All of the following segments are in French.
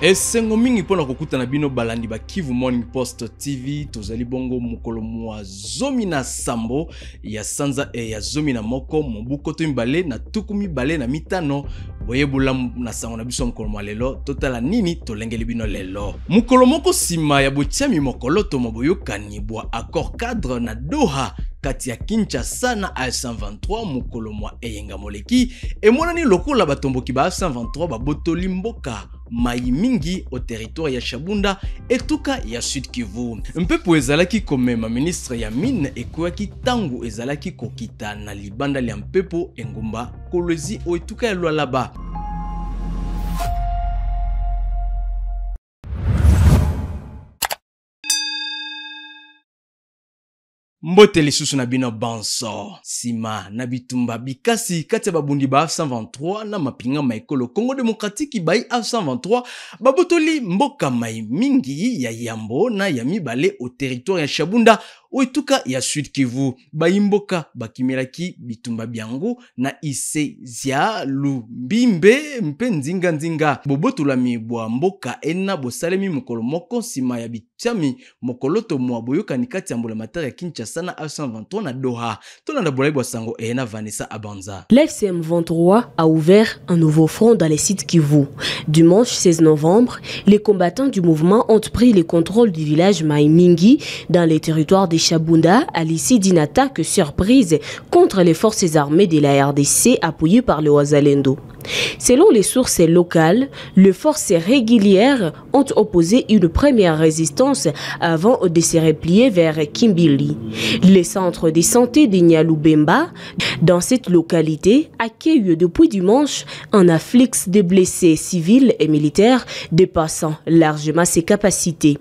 Esengo mingi pona kokuta na bino balandi ba Kivu Morning Post TV tozali bongo mukolo mwa zomi na sambo ya sanza ya zomi na moko mobuko to mbale na tukumi bale na mitano boyebula na sango na biso mukolo mwa lelo totala nini tolengeli bino lelo mukolo moko sima ya botiami mokolo to moboyokani bwa accord cadre na Doha kati ya Kinshasa na A123 mukolo mwa eyenga moleki emonani lokola batomboki ba A123 babotoli mboka mai mingi au territoire ya Shabunda etuka ya Sud Kivu. Mpepo ezalaki komema ministre ya mine ekwaki tangu ezalaki kokita na libanda lya mpepo engumba kolwezi o etuka ya Lualaba. Mbote lisusu na bino banso sima na bitumba bikasi kati ya babundi ba 123 na mapinga maekolo Congo Démocratique bai 123 babotoli mboka mai mingi ya Yambo na ya mibale au territoire ya Shabunda oituka ya Sud Kivu baimboka bakimelaki bitumba biango na Isezia Lubimbe mpe nzinga bobotola mibwa mboka ena bosalemi mokolo moko sima ya bitiami mokoloto mwa boyokani kati ya mbulamatari ya Kinshasa na A123 na Doha. Tolanda bolaibo sango ena Vanessa Abanza. L'FCM 23 a ouvert un nouveau front dans les sites Kivu. Dimanche 16 novembre, les combattants du mouvement ont pris le contrôle du village Maimingi dans les territoires de Shabunda à l'issue d'une attaque surprise contre les forces armées de la RDC appuyées par le Wazalendo. Selon les sources locales, les forces régulières ont opposé une première résistance avant de se replier vers Kimbili. Le centre de santé de Nyalubemba, dans cette localité, accueille depuis dimanche un afflux de blessés civils et militaires dépassant largement ses capacités.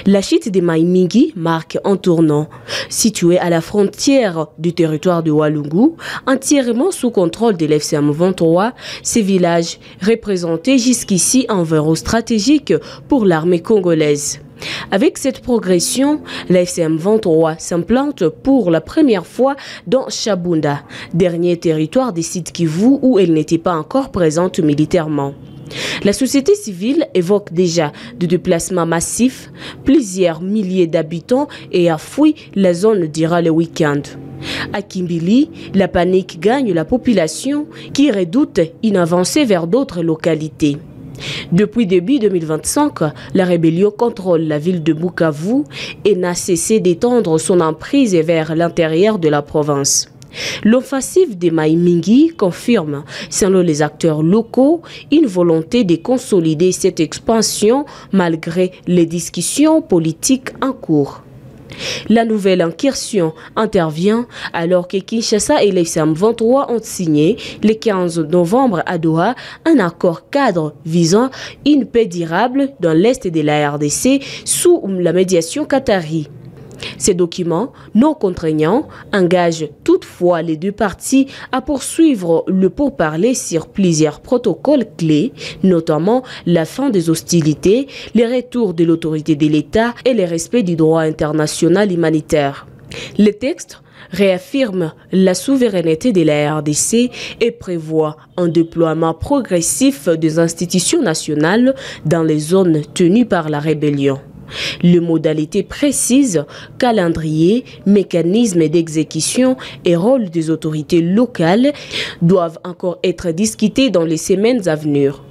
La chute de Maimingi marque un tournant. Situé à la frontière du territoire de Walungu, entièrement sous contrôle de l'FCM 23, ce village représentait jusqu'ici un verrou stratégique pour l'armée congolaise. Avec cette progression, la FCM 23 s'implante pour la première fois dans Shabunda, dernier territoire des sites Kivu où elle n'était pas encore présente militairement. La société civile évoque déjà de déplacements massifs, plusieurs milliers d'habitants et a fui la zone durant le week-end. À Kimbili, la panique gagne la population qui redoute une avancée vers d'autres localités. Depuis début 2025, la rébellion contrôle la ville de Bukavu et n'a cessé d'étendre son emprise vers l'intérieur de la province. L'offensive de Maimingi confirme, selon les acteurs locaux, une volonté de consolider cette expansion malgré les discussions politiques en cours. La nouvelle incursion intervient alors que Kinshasa et l'FCM 23 ont signé le 15 novembre à Doha un accord cadre visant une paix durable dans l'est de la RDC sous la médiation qatari. Ces documents non contraignants engagent toutefois les deux parties à poursuivre le pourparler sur plusieurs protocoles clés, notamment la fin des hostilités, le retour de l'autorité de l'État et le respect du droit international humanitaire. Le texte réaffirme la souveraineté de la RDC et prévoit un déploiement progressif des institutions nationales dans les zones tenues par la rébellion. Les modalités précises, calendrier, mécanismes d'exécution et rôle des autorités locales doivent encore être discutés dans les semaines à venir.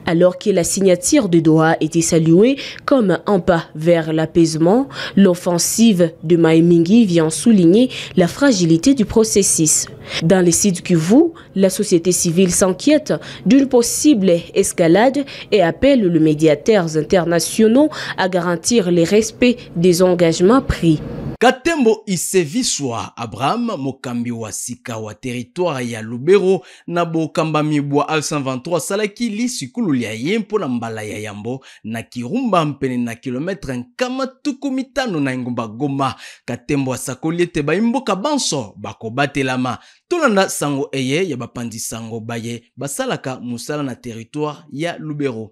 Alors que la signature de Doha était saluée comme un pas vers l'apaisement, l'offensive de Maimingi vient souligner la fragilité du processus. Dans les sites Kivu, la société civile s'inquiète d'une possible escalade et appelle les médiateurs internationaux à garantir le respect des engagements pris. Katembo Iseviswa Abraham mokambi wa sika wa territoire ya Lubero na bokamba mibwa A123 salaki li sikulu lia yempo na mbala ya Yambo na Kirumba mpene na kilometre nkama tukumitano na ngumba Goma. Katembo asakoli ete baimboka banso bakobatelama. Tolanda sango eye ya bapandi sango baye basalaka musala na territoire ya Lubero.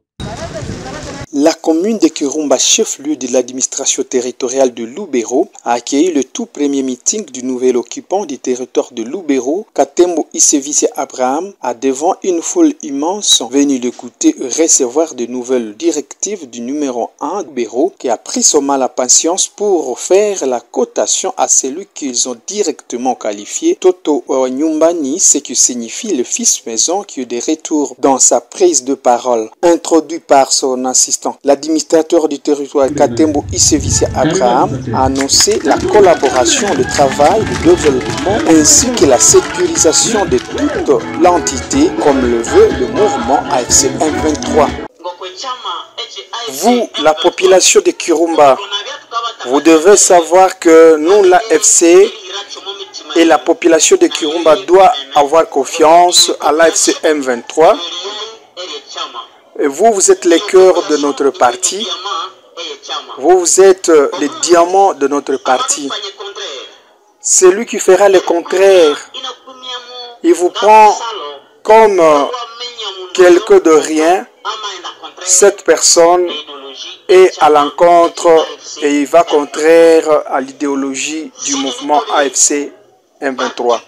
La commune de Kirumba, chef-lieu de l'administration territoriale de Lubero, a accueilli le tout premier meeting du nouvel occupant du territoire de Lubero, Katembo Isevisi Abraham, a devant une foule immense venue l'écouter recevoir de nouvelles directives du numéro 1 de Lubero, qui a pris son mal à patience pour faire la cotation à celui qu'ils ont directement qualifié Toto Nyumbani, ce qui signifie le fils maison, qui est de retour dans sa prise de parole. Introduit par son assistant, l'administrateur du territoire Katembo Isevisi Abraham a annoncé la collaboration, le travail, le développement ainsi que la sécurisation de toute l'entité comme le veut le mouvement AFC M23. Vous, la population de Kirumba, vous devez savoir que nous, l'AFC et la population de Kirumba doit avoir confiance à l'AFC M23. Et vous, vous êtes les cœurs de notre parti. Vous êtes les diamants de notre parti. Celui qui fera le contraire, il vous prend comme quelqu'un de rien. Cette personne est à l'encontre et il va contraire à l'idéologie du mouvement AFC M23.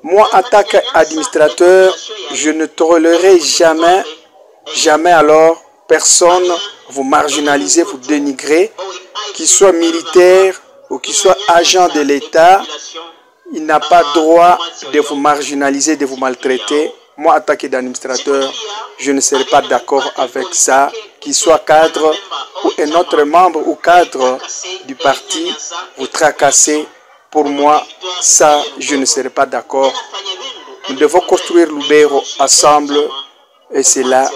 Moi, en tant qu'administrateur, je ne tolérerai jamais alors personne vous marginaliser, vous dénigrer, qu'il soit militaire ou qu'il soit agent de l'État, il n'a pas droit de vous marginaliser, de vous maltraiter. Moi, en tant qu'administrateur, je ne serai pas d'accord avec ça, qu'il soit cadre ou un autre membre ou cadre du parti, vous tracasser. Pour moi, ça, je ne serai pas d'accord. Nous devons construire Lubero ensemble et c'est là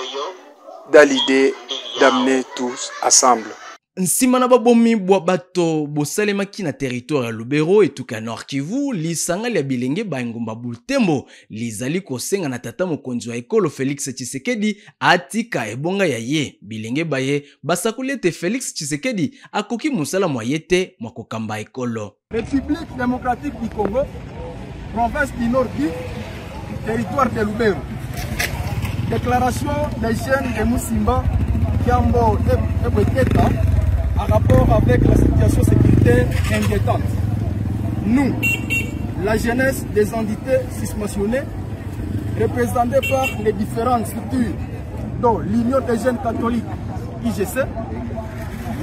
dans l'idée d'amener tous ensemble. Nsima na babomi bwa bato bosalemaki na territoire ya Lubero etuka Nord Kivu lisanga ya bilenge baingumba Butembo lizali kosenga na tata mokonzi wa ekolo Félix Tshisekedi atika ebonga ya ye bilenge baye basakulete Félix Tshisekedi akoki musala moyete mwakokamba ekolo. République démocratique du Congo, province du Nord Kivu, territoire de Lubero. Déclaration des jeunes de Musimba, Kiambo et Bweteta en rapport avec la situation sécuritaire inquiétante. Nous, la jeunesse des entités susmentionnées, représentées par les différentes structures, dont l'Union des jeunes catholiques, IGC,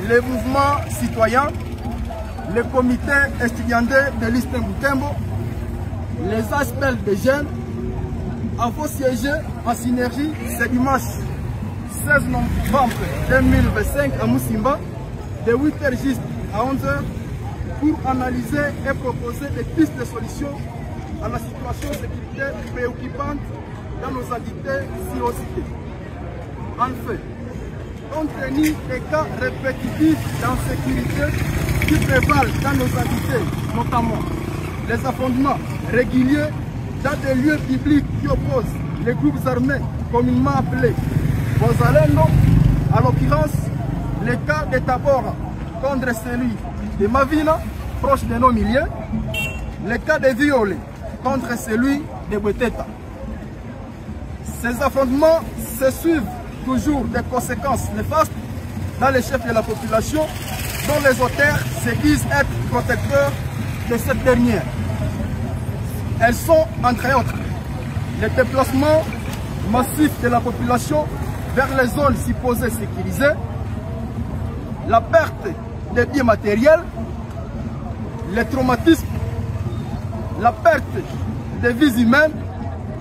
les mouvements citoyens, le comité estudiantin de l'Istem Butembo, les aspects des jeunes, avons siégé en synergie ce dimanche 16 novembre 2025 à Musimba, de 8h juste à 11h, pour analyser et proposer des pistes de solutions à la situation sécuritaire préoccupante dans nos entités citées. En fait, compte tenu des cas répétitifs d'insécurité qui prévalent dans nos entités, notamment les affrontements réguliers dans des lieux publics qui opposent les groupes armés communément appelés Bozalendo, à l'occurrence le cas de Tabora contre celui de Mavina, proche de nos milieux, le cas de Violé contre celui de Bweteta. Ces affrontements se suivent toujours des conséquences néfastes dans les chefs de la population dont les auteurs se disent être protecteurs de cette dernière. Elles sont, entre autres, le déplacement massif de la population vers les zones supposées sécurisées, la perte des biens matériels, les traumatismes, la perte des vies humaines,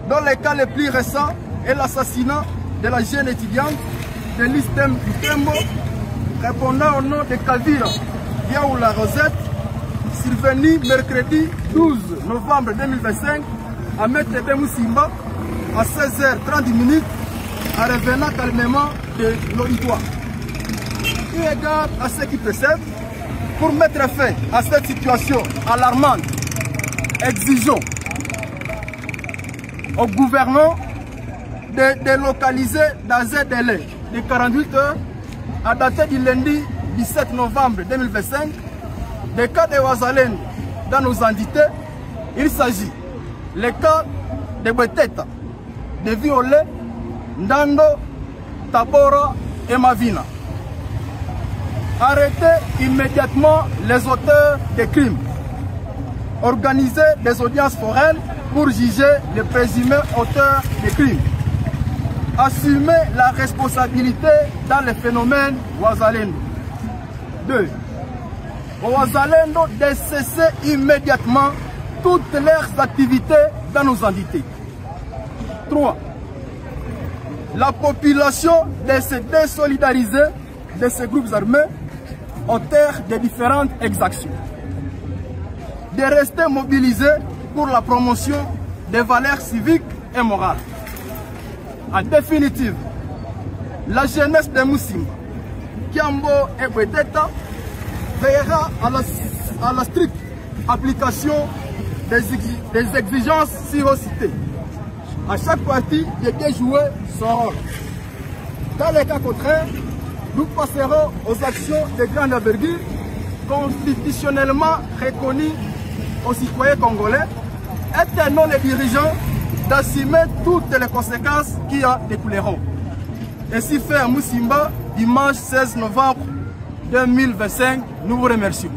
dans les cas les plus récents est l'assassinat de la jeune étudiante de l'Istem Butembo, répondant au nom de Calvira Diaoula Rosette, survenu mercredi 12 novembre 2025 à Metebe Musimba à 16h30 en revenant calmement de l'auditoire. Eu égard à ce qui précède, pour mettre fin à cette situation alarmante, exigeons au gouvernement de délocaliser dans un délai de 48 heures à dater du lundi 17 novembre 2025 des cas de Wazalen dans nos entités. Il s'agit des cas de Bweteta, de Violé, Ndando, Tabora et Mavina. arrêter immédiatement les auteurs des crimes, organiser des audiences foraines pour juger les présumés auteurs des crimes, assumer la responsabilité dans les phénomènes Wazalendo. 2. Au Wazalendo de cesser immédiatement toutes leurs activités dans nos entités. 3. La population de se désolidariser de ces groupes armés au terme de différentes exactions. De rester mobilisés pour la promotion des valeurs civiques et morales. En définitive, la jeunesse de Moussimba, Kiambo et Bwedeta veillera à la stricte application des exigences ci-citées. À chaque partie de bien jouer son rôle. Dans les cas contraires, nous passerons aux actions de grande envergure constitutionnellement reconnues aux citoyens congolais et tenons les dirigeants d'assumer toutes les conséquences qui en découleront. Ainsi fait à Moussimba, dimanche 16 novembre 2025, nous vous remercions.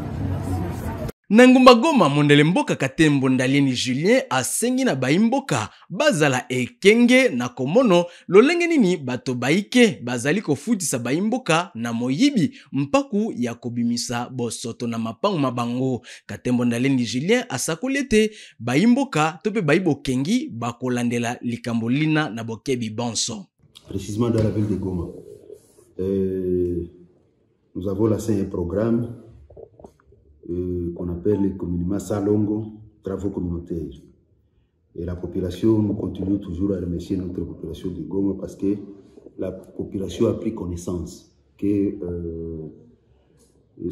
Nangumba Goma mondele mboka Katembo Ndalieni Julien asengi na baimboka bazala ekenge na komono lolenge nini bato baike bazali kofutisa baimboka na moyibi mpaku ya kobimisa bosoto na mapangu mabango. Katembo Ndalieni Julien asakolete baimboka tope baibo kengi bakolandela likambo lina na bokebi bonso. Précisément dans la ville de Goma, nous avons lancé un programme qu'on appelle communément Salongo, travaux communautaires. Et la population, nous continuons toujours à remercier notre population de Goma parce que la population a pris connaissance que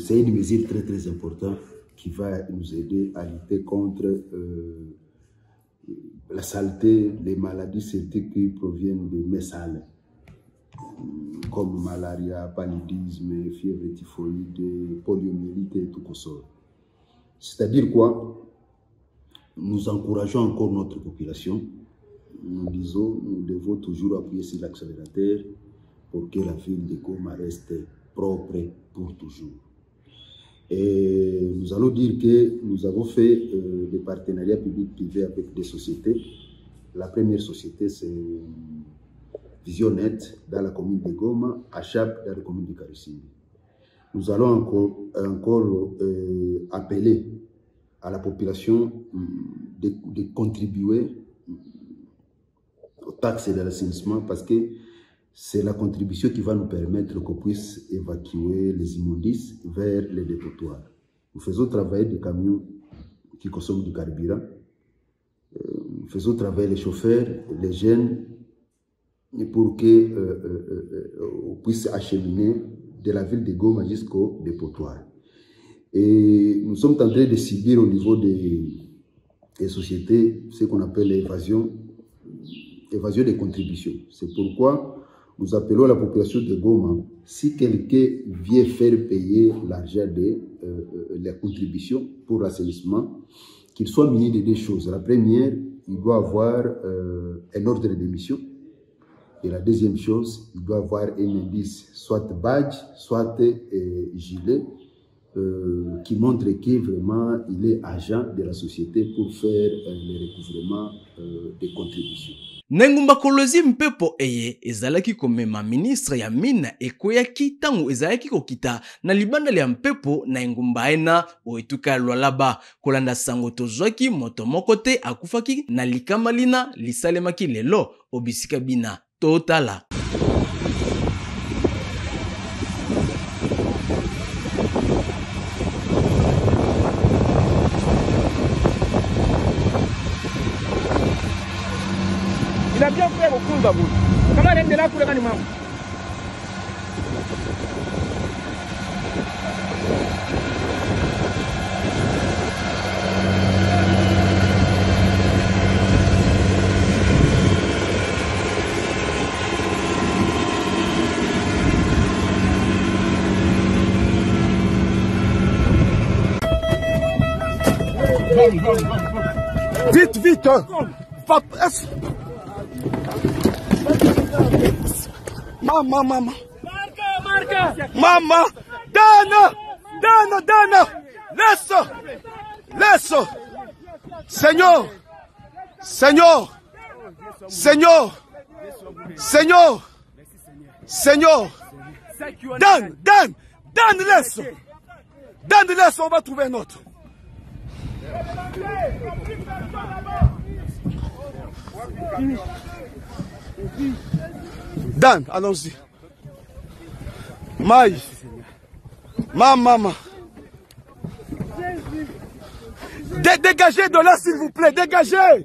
c'est une mesure très très importante qui va nous aider à lutter contre la saleté, les maladies saletés qui proviennent des mets sales, comme malaria, paludisme, fièvre typhoïde, poliomyélite et tout ça. C'est-à-dire quoi? Nous encourageons encore notre population. Nous disons, nous devons toujours appuyer sur l'accélérateur pour que la ville de Goma reste propre pour toujours. Et nous allons dire que nous avons fait des partenariats publics-privés avec des sociétés. La première société, c'est Visionnet dans la commune de Goma, Achap dans la commune de Karusimbi. Nous allons encore appeler à la population de contribuer aux taxes de l'assainissement parce que c'est la contribution qui va nous permettre qu'on puisse évacuer les immondices vers les dépotoirs. Nous faisons travailler des camions qui consomment du carburant. Nous faisons travailler les chauffeurs, les jeunes, pour qu'on puisse acheminer de la ville de Goma jusqu'au dépotoir. Et nous sommes en train de subir au niveau des sociétés ce qu'on appelle l'évasion des contributions. C'est pourquoi nous appelons la population de Goma, si quelqu'un vient faire payer l'argent de la contribution pour l'assainissement, qu'il soit muni de deux choses. La première, il doit avoir un ordre d'émission. Et la deuxième chose, il doit avoir un indice, soit badge, soit gilet, qui montre que vraiment il est agent de la société pour faire le recouvrement des contributions. Nengumba kolozi mpepo eye ezalaki komema ministre ya mina ekoyaki tangu ezalaki kokita na libanda ya mpepo na engumba ena oetuka lwalaba kolanda sango tozwaki moto moko te akufaki na likama lina lisalemaki lelo obisika bina totala. Il a bien fait au coup d'abord. Comment est-ce que là pour les animaux? Vite, vite, hein. Maman, Laisse. Seigneur. Dan, laisse. On va trouver un autre. Dan, allons-y. Maï. Maman. Dégagez de là, s'il vous plaît. Dégagez.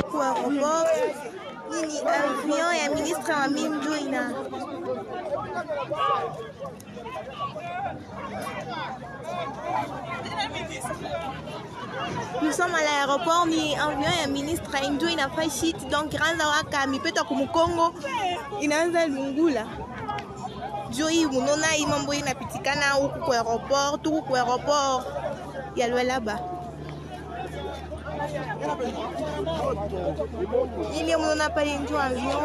Pour aéroport, nini avion ya ministre wa Minduina. Nous sommes à l'aéroport, ni avion ya ministre Induina Fashit, donc ranza waka mipeta kumukongo inaanza lungula. Joi munona imambo inapitikana huku kwa aeroport, tuku kwa aeroport ya Luelaba. Il y a mon appelé un avion,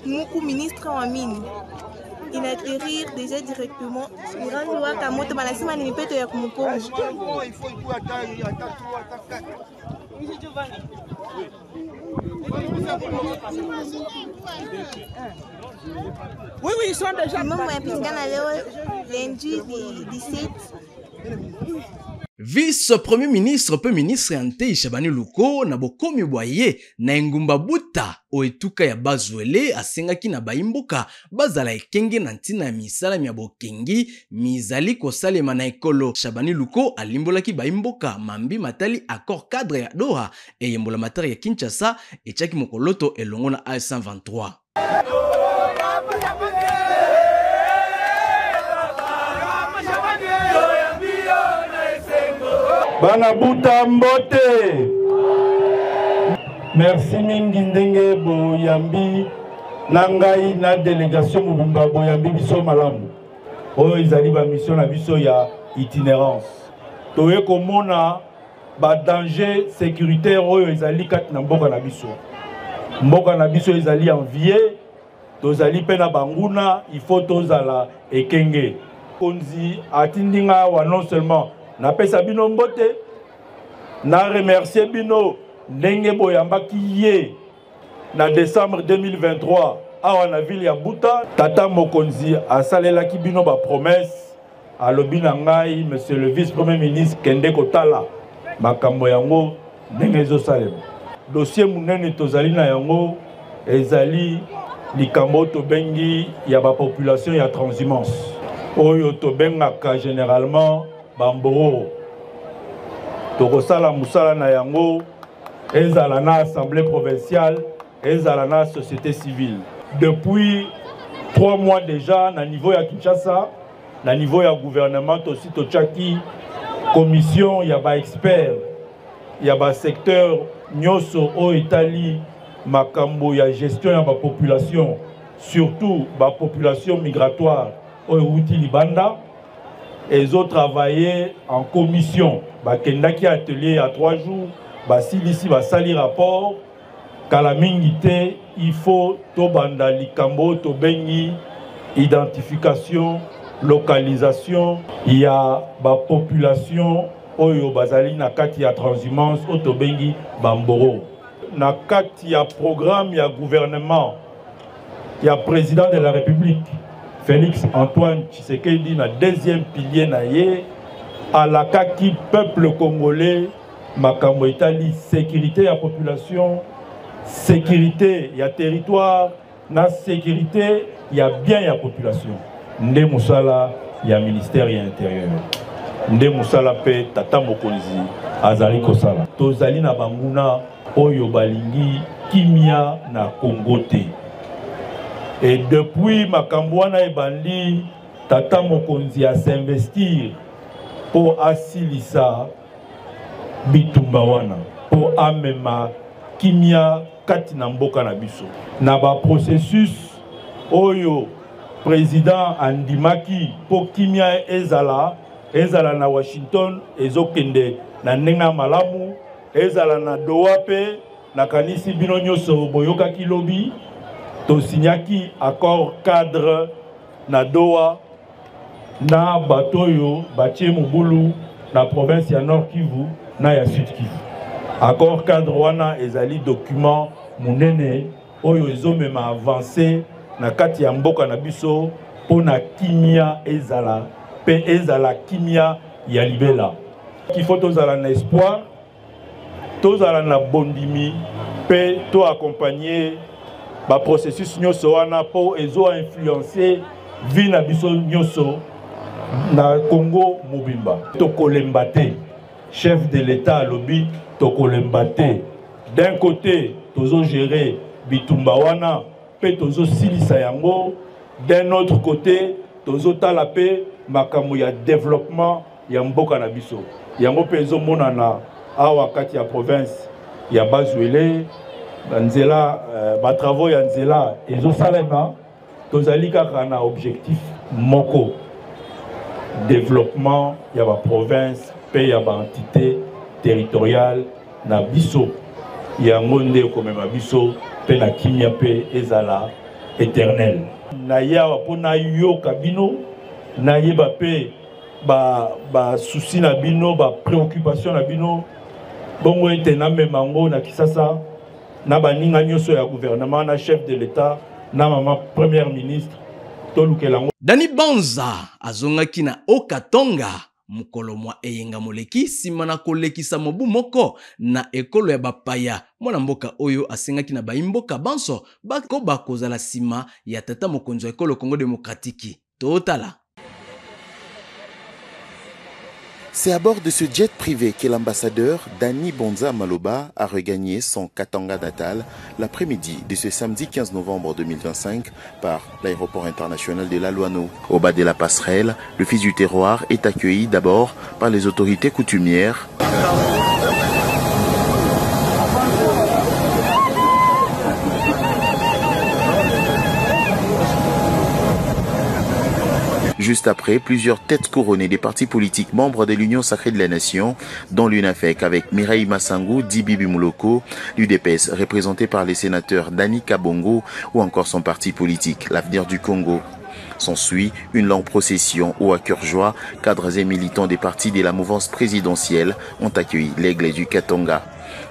mon ministre en mine. Il atterrir déjà directement. Il rentre à Kamoto, mais la semaine il peut être comme pour. Oui, ils sont déjà. Maman a pris lundi 17. Vice-premier ministre peu ministre Ante Shabani Luko na bokomi boye na engumba buta o etuka ya Bazwele asengaki na baimboka bazala ekenge na ntina ya misala ya bokengi mizali kosalema na ekolo. Shabani Luko alimbolaki baimboka mambi matali accord cadre ya Doha eyembola matari ya Kinshasa echaki mokoloto elongo na A123. Banabuta mbote. Merci mingi ndenge boyambi nangai na délégation mubumba boyambi biso malamu. Oyo izali ba mission na biso ya itinérance. Toye komona ba danger sécuritaire oyo izali kati na mboka na biso. Mboka na biso izali envié, tozali pe na banguna, il faut tozala ekenge. Konzi atindinga wa non seulement na pesa bino mbote na remercier bino ndenge boyambaki ye na décembre 2023 awa na ville ya Buta. Tata Mokonzi asalelaki bino ba promesse alobi na ngai monsieur le vice-premier ministre kende kotala makambo yango ndenge ezosalema. Dossier munene tozali na yango ezali likambo tobengi ya ba population ya transhumance oyo tobengaka généralement Bamboro. Tokosala musala na yango ezala na assemblée provinciale, ezala na société civile. Depuis 3 mois déjà na niveau ya Kinshasa, na niveau ya gouvernement aussi tochaki commission ya ba expert ya ba secteur nyoso o etali makambo ya gestion ya ba population, surtout ba population migratoire o euti libanda. Ils ont travaillé en commission. Bakendaki atelier à 3 jours. Basilisi basali rapport. Kalamingite, il faut tobanda likambo tobengi identification, localisation. Il y a ba population oyo bazali na kati ya transhumance otobengi Bamboro. Na kati ya programme ya gouvernement, il y a président de la République Félix Antoine Tshisekedi na deuxième pilier na ye à la kaki peuple congolais makambo etali sécurité ya population, sécurité ya territoire na sécurité ya bien ya population. Nde musala ya ministère ya intérieur. Nde musala pe Tata Mokonzi azali kosala. Tozali na banguna oyo balingi kimia na Congo te. Et depuis Makambouana et Bandi, Tata Mokonzi a s'investir pour asilisa Bitumbawana, pour amema kimia kati na mboka na biso. Na ba processus oyo président andimaki po kimia ezala na Washington ezokende na ndenga malamu ezala na Doha pe na kanisi bino nyonso boyoka kilobi to signaki accord cadre na Doha na batoyo batie mobulu na province ya Nord Kivu na ya Sud Kivu. Accord cadre wana ezali document munene oyo ezomema avancé na kati ya mboka na biso pona kimia ezala pe ezala kimia ya libela. Kifo tozala na espoir, tozala na bondimi pe to accompagner ba processus nyonso wana po ezo influencer vie na biso nyonso na Congo mobimba. Tokolemba te, chef de l'État lobby tokolemba te. D'un côté tozo gérer bitumba wana pe tozo silisa yango, d'un autre côté tozo tala pe makambo ya développement ya mboka na biso. Yango pe ezo monana awa kati ya province ya Bazwele nzela ba travaux ya nzela ezo salema tozali kaka na objectif moko développement ya ba province pe ya ba entité territoriale na biso yango nde komema biso pe na kimia pe ezala éternel na yawa pona yoka bino na yeba pe ba souci na bino ba préoccupation na bino bongo ete na memango na Kisasa na baninga nyonso ya gouvernement na chef de l'État na mama première ministre tolukelango. Dani Bonza azongaki na Okatonga mukolo mwa eyenga moleki sima na kolekisa mobu moko na ekolo ya bapaya mwana mboka oyo asengaki na baimboka banso bako bakozala sima ya tata mokonzo ekolo Congo démocratique totala. C'est à bord de ce jet privé que l'ambassadeur Dani Bonza Maloba a regagné son Katanga natal l'après-midi de ce samedi 15 novembre 2025 par l'aéroport international de Laluano. Au bas de la passerelle, le fils du terroir est accueilli d'abord par les autorités coutumières. Juste après, plusieurs têtes couronnées des partis politiques membres de l'Union sacrée de la Nation, dont l'UNAFEC avec Mireille Massango, Dibibi Mouloko, l'UDPS représenté par les sénateurs Dani Kabongo ou encore son parti politique, l'Avenir du Congo. S'ensuit une longue procession où à cœur joie, cadres et militants des partis de la mouvance présidentielle ont accueilli l'aigle du Katanga.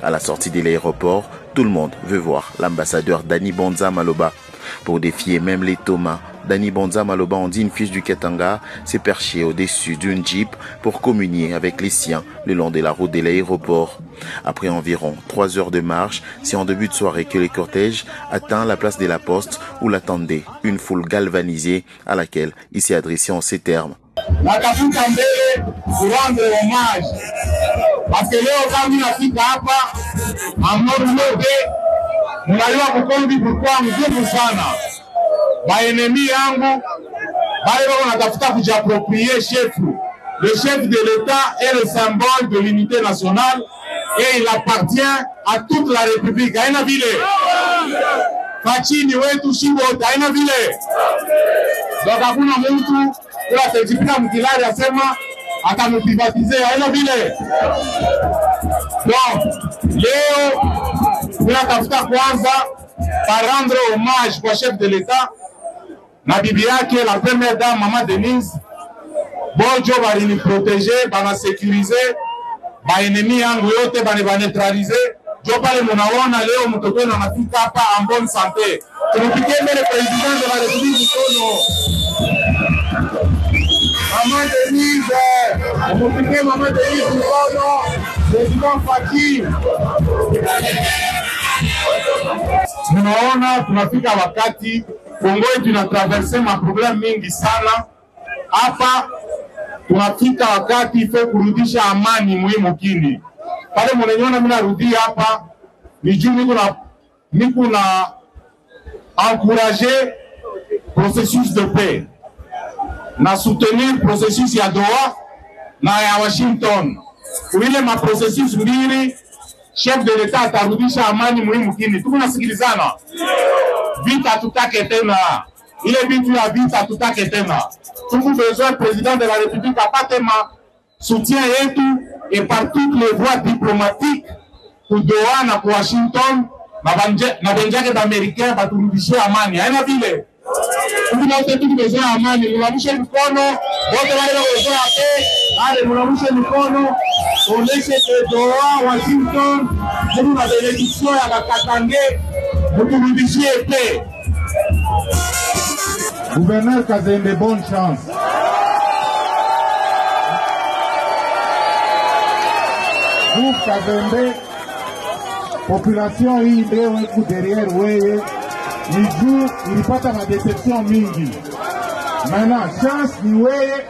À la sortie de l'aéroport, tout le monde veut voir l'ambassadeur Dani Bonza Maloba. Pour défier même les Thomas, Dani Bonza Maloba, on dit une fils du Katanga, s'est perché au-dessus d'une jeep pour communier avec les siens le long de la route de l'aéroport. Après environ 3 heures de marche, c'est en début de soirée que le cortège atteint la place de la Poste où l'attendait une foule galvanisée à laquelle il s'est adressé en ces termes. Natafuta mbele kurendre hommage parce que leo kama nafika hapa amnote mnajua kukombi kwa nguvu sana baenemi yangu bale wao wanatafuta kujiapproprier chef. Le chef de l'État est le symbole de l'unité nationale et il appartient à toute la République. Haina vile Fachini wetu shingo haina vile donc hakuna mtu kwa certificat mkilari asema atamprivatiser haina vile. Donc leo tunatafuta kwanza par rendre hommage kwa chef de l'État na bibi yake la première dame Maman Denise Bojo bali protéger bana sécuriser ba ennemi yangu yote bani ba neutraliser jo pale munaona leo mtoto wenu anafika hapa en bonne santé. Tunapigie mbele président de la République Kono Maman Denise, tunapigie Maman Denise Kono président Faki. Tunaona tunafika wakati Kongo tunatraverse ma problème mingi sana hapa. Tunafika wakati ifo kurudisha amani muhimu kini. Pale mwenyeona mimi narudia hapa ni juu niko na encourager processus de paix na soutenir processus ya Doha na ya Washington. Kuile ma processus mbili chef de l'État atarudisha amani muhimu kini. Tuko nasikilizana. Vita tutake tena. ile bitu ya vita tutake tena. Tuko besoin président de la République apatema soutien yetu et par toutes les voies diplomatiques kudoa na kwa Washington na benjake d'Américain baturudishie amani. Haina vile. Kuna wote tuko besoin amani, mulamushe mkono, wote wale besoin ape, ale mulamushe mkono, oneshe que doa Washington, nous na bénédiction ya bakatange, muturudishie paix. Gouverneur Kazembe, bonne chance. Vous, Kazembe, population hii ndio weko derrière wewe, ni juu ilipata madeception mingi. Maintenant, chance ni wewe.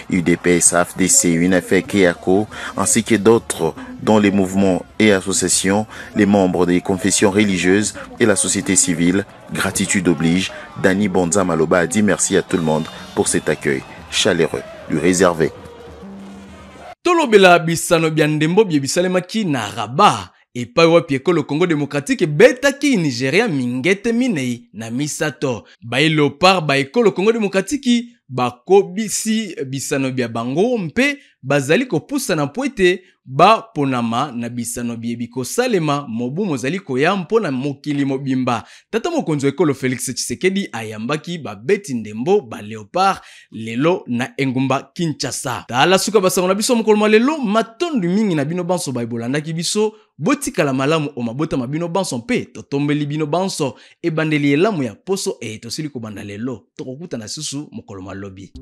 UDPS, AFDC, UNAFEC, KEACO, ainsi que d'autres dont les mouvements et associations, les membres des confessions religieuses et la société civile. Gratitude oblige. Dani Bonza Maloba a dit merci à tout le monde pour cet accueil chaleureux, lui réservé. Tolobela bisano biandembo biebisalemaki na Rabat. Epai wapi ekolo Congo démocratique betaki Nigeria mingete minei na misato. Bae Léopard ba ekolo Congo démocratique bakobisi bisano bia bango mpe bazali kopusa na poete ba ponama na bisano biebiko salema mobu mozali koya mpona mokili mobimba. Tata mokonzo ekolo Félix Tshisekedi ayambaki ba beti ndembo ba Léopard lelo na engumba Kinshasa. Tala suka basango na biso mokolo lelo matondu mingi na bino banso ba ibolandaki biso botikala malamu o mabota mabino banso mpe totombeli bino banso e bandeli elamu ya poso e tosili ko banda lelo tokokuta na susu mokolo malobi.